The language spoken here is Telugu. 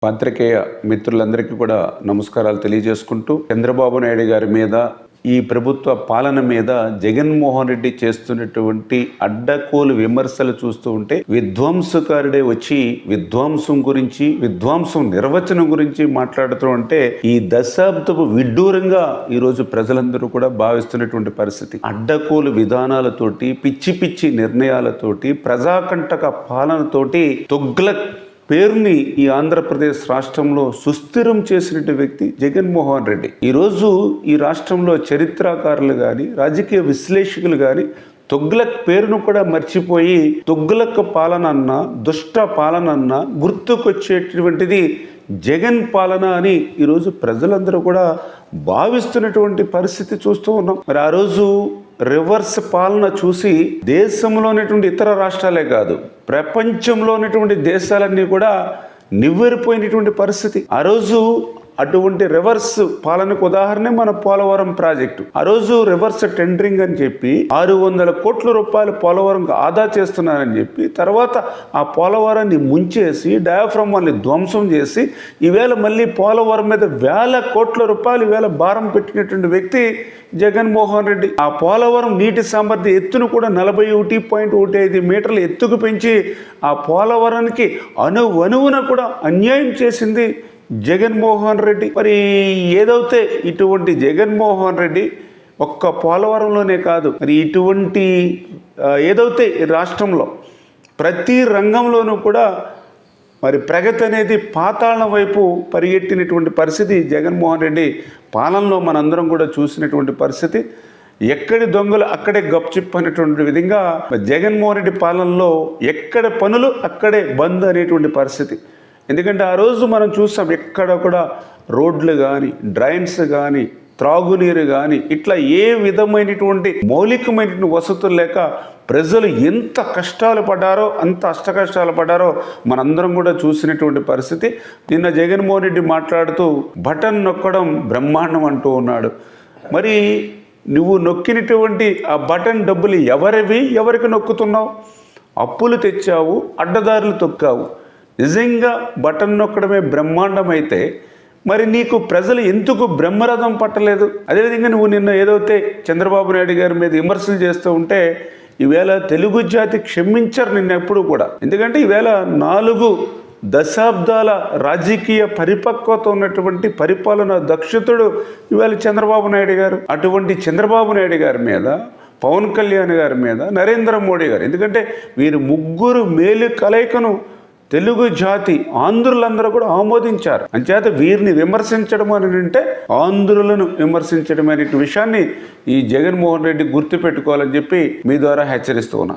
పాత్రికేయ మిత్రులందరికీ కూడా నమస్కారాలు తెలియజేసుకుంటూ చంద్రబాబు నాయుడు గారి మీద ఈ ప్రభుత్వ పాలన మీద జగన్మోహన్ రెడ్డి చేస్తున్నటువంటి అడ్డకోలు విమర్శలు చూస్తూ ఉంటే విధ్వంసకారుడే వచ్చి విధ్వంసం నిర్వచనం గురించి మాట్లాడుతూ ఉంటే ఈ దశాబ్దపు విడ్డూరంగా ఈరోజు ప్రజలందరూ కూడా భావిస్తున్నటువంటి పరిస్థితి. అడ్డకోలు విధానాలతోటి పిచ్చి నిర్ణయాలతోటి ప్రజాకంటక పాలనతోటి తొగ్లక్ పేరుని ఈ ఆంధ్రప్రదేశ్ రాష్ట్రంలో సుస్థిరం చేసినటువంటి వ్యక్తి జగన్మోహన్ రెడ్డి. ఈరోజు ఈ రాష్ట్రంలో చరిత్రకారులు కానీ రాజకీయ విశ్లేషకులు కానీ తొగ్లక్ పేరును కూడా మర్చిపోయి తొగ్లక్ పాలన అన్న దుష్ట పాలన అన్న గుర్తుకొచ్చేటువంటిది జగన్ పాలన అని ఈరోజు ప్రజలందరూ కూడా భావిస్తున్నటువంటి పరిస్థితి చూస్తూ ఉన్నాం. మరి ఆ రోజు రివర్స్ పాలన చూసి దేశంలో ఉన్నటువంటి ఇతర రాష్ట్రాలే కాదు ప్రపంచంలో ఉన్నటువంటి దేశాలన్నీ కూడా నివ్వెరపోయినటువంటి పరిస్థితి. ఆ రోజు అటువంటి రివర్స్ పాలనకు ఉదాహరణ మన పోలవరం ప్రాజెక్టు. ఆ రోజు రివర్స్ టెండరింగ్ అని చెప్పి 600 కోట్ల రూపాయలు పోలవరం ఆదా చేస్తున్నారని చెప్పి తర్వాత ఆ పోలవరాన్ని ముంచేసి డయాఫ్రమ్ వాళ్ళని ధ్వంసం చేసి ఈవేళ మళ్ళీ పోలవరం మీద 1000 కోట్ల రూపాయలు ఈవేళ భారం పెట్టినటువంటి వ్యక్తి జగన్మోహన్ రెడ్డి. ఆ పోలవరం నీటి సామర్థ్య ఎత్తును కూడా 41.15 మీటర్ల ఎత్తుకు పెంచి ఆ పోలవరానికి అణువణువున కూడా అన్యాయం చేసింది జగన్మోహన్ రెడ్డి. మరి ఏదైతే ఇటువంటి జగన్మోహన్ రెడ్డి ఒక్క పోలవరంలోనే కాదు, మరి ఇటువంటి ఏదైతే రాష్ట్రంలో ప్రతి రంగంలోనూ కూడా మరి ప్రగతి అనేది పాతాళం వైపు పరిగెట్టినటువంటి పరిస్థితి జగన్మోహన్ రెడ్డి పాలనలో మనందరం కూడా చూసినటువంటి పరిస్థితి. ఎక్కడి దొంగలు అక్కడే గప్చిప్ అనేటువంటి విధంగా జగన్మోహన్ రెడ్డి పాలనలో ఎక్కడ పనులు అక్కడే బంద్ అనేటువంటి పరిస్థితి. ఎందుకంటే ఆ రోజు మనం చూసాం ఎక్కడ కూడా రోడ్లు కానీ డ్రైన్స్ కానీ త్రాగునీరు కానీ ఇట్లా ఏ విధమైనటువంటి మౌలికమైనటువంటి వసతులు లేక ప్రజలు ఎంత కష్టాలు పడ్డారో అంత అష్టకష్టాలు పడ్డారో మనందరం కూడా చూసినటువంటి పరిస్థితి. నిన్న జగన్మోహన్ రెడ్డి మాట్లాడుతూ బటన్ నొక్కడం బ్రహ్మాండం అంటూ ఉన్నాడు. మరి నువ్వు నొక్కినటువంటి ఆ బటన్ డబ్బులు ఎవరికి నొక్కుతున్నావు? అప్పులు తెచ్చావు, అడ్డదారులు తొక్కావు. నిజంగా బటన్ నొక్కడమే బ్రహ్మాండం అయితే మరి నీకు ప్రజలు ఎందుకు బ్రహ్మరథం పట్టలేదు? అదేవిధంగా నువ్వు నిన్న ఏదైతే చంద్రబాబు నాయుడు గారి మీద విమర్శలు చేస్తూ ఉంటే ఈవేళ తెలుగు జాతి క్షమించరు నిన్న ఎప్పుడు కూడా. ఎందుకంటే ఈవేళ 4 దశాబ్దాల రాజకీయ పరిపక్వత ఉన్నటువంటి పరిపాలన దక్షతుడు ఈవేళ చంద్రబాబు నాయుడు గారు. అటువంటి చంద్రబాబు నాయుడు గారి మీద పవన్ కళ్యాణ్ గారి మీద నరేంద్ర మోడీ గారు, ఎందుకంటే వీరు ముగ్గురు మేలు కలయికను తెలుగు జాతి ఆంధ్రులందరూ కూడా ఆమోదించారు. అంచేత వీరిని విమర్శించడం అని అంటే ఆంధ్రులను విమర్శించడం అనే విషయాన్ని ఈ జగన్మోహన్ రెడ్డి గుర్తుపెట్టుకోవాలని చెప్పి మీ ద్వారా హెచ్చరిస్తూ ఉన్నా.